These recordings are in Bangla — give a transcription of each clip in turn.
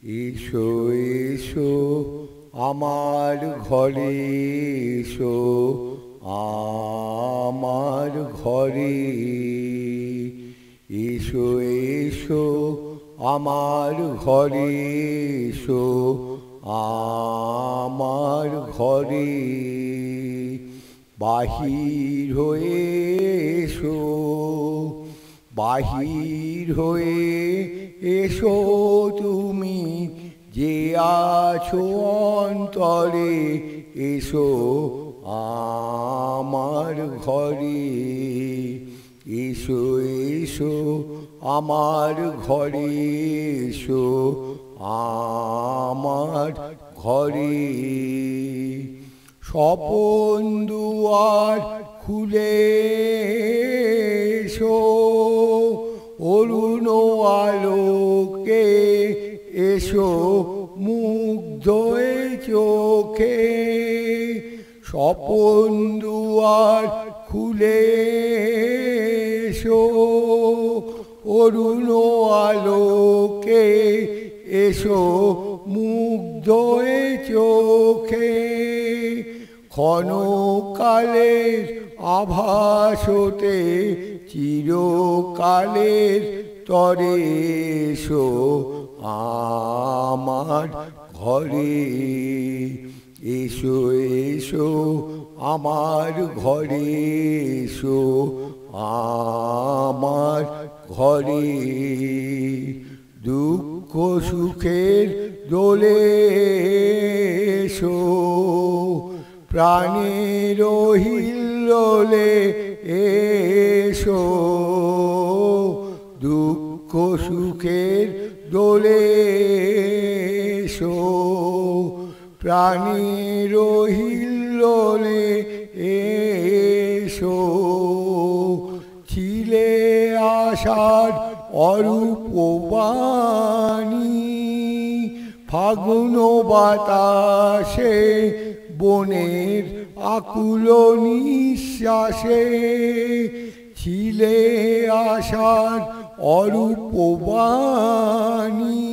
এসো এসো আমার ঘরে এসো আমার ঘরে এসো এসো আমার ঘরে এসো আমার ঘরে বাহির হয়ে এসো বাহির হয়ে এসো তুমি যে আছো অন্তরে এসো আমার ঘরে এসো এসো আমার ঘরে এসো আমার ঘরে স্বপন দুয়ার খুলে এসো অরুণ আলোকে এসো মুগ্ধ চোখে স্বপন দুয়ার খুলে এসো অরুণ আলোকে এসো মুগ্ধ চোখে ক্ষণকালের আভাসতে চিরকালের তরে এসো আমার ঘরে এসো এসো আমার ঘরে এসো আমার ঘরে দুঃখ সুখের দোলে এসো প্রাণের হিল্লোলে এসো দুঃখ সুখের দোলে এসো প্রাণের হিল্লোলে এসো ছিলে আশার অরূপ বাণী ফাগুন বাতাসে বনের আকুল নিঃশ্বাসে ছিলে আশার অরূপ বাণী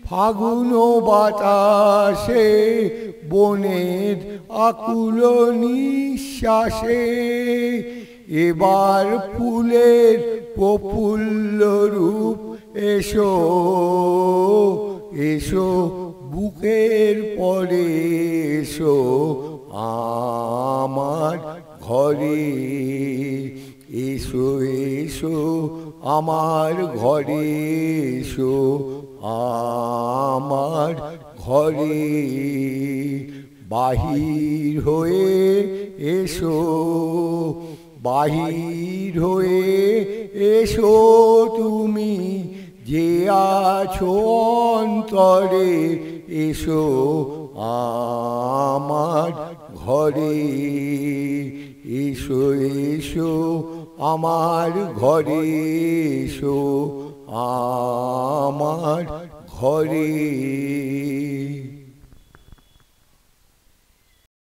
ফাগুন বাতাসে বনের আকুল নিঃশ্বাসে এবার ফুলের প্রফুল্ল রূপ এসো এসো বুকের পরে এসো আমার ঘরে এসো এসো আমার ঘরে এসো আমার ঘরে বাহির হয়ে এসো বাহির হয়ে এসো তুমি যে আছো অন্তরে এসো আমার ঘরে এসো এসো আমার ঘরে এসো আমার ঘরে।